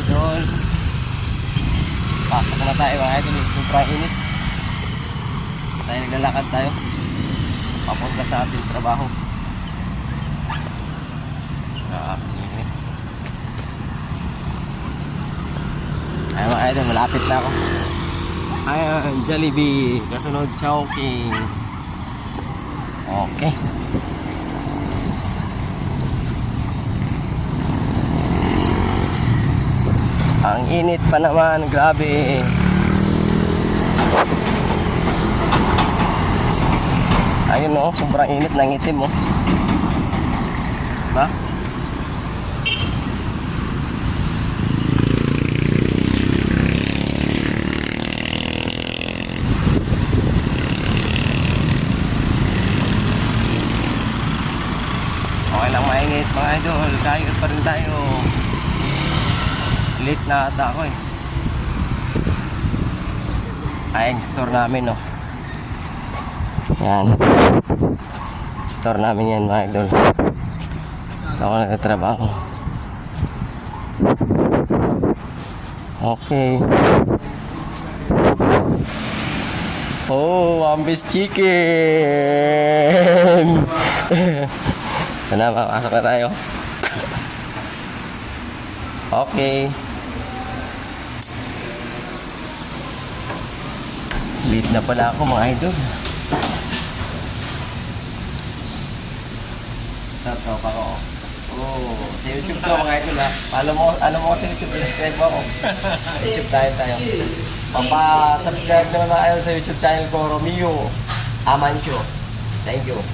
idol. Pasok na tayo mga idol. Sobrang init. Tayo naglalakad tayo papunta sa ating trabaho. Grabe init. Ay mga idol, malapit na ako. Ayan, Jollibee. Kasunod Chowking. Okay. Ang init pa naman, grabe. Ayun o, sobrang init ng itim o. Diba? Okay lang mainit mga idol, kayod pa rin tayo. Late na ata ako eh. Ay, yung store namin no. Yan. Store namin yan mga idol. Ako nagtatrabaho. Okay. Oh, Ambis Chicken. Ito na, papasok na tayo. Okay. Late na pala ako mga idol. Sa tropa ko. Oh, sa YouTube ko mga idol ha. Follow mo, ano mo sa YouTube, subscribe mo ako. YouTube tayo. Papa-subscribe naman mga idol sa YouTube channel ko, Romeo Amancio. Thank you.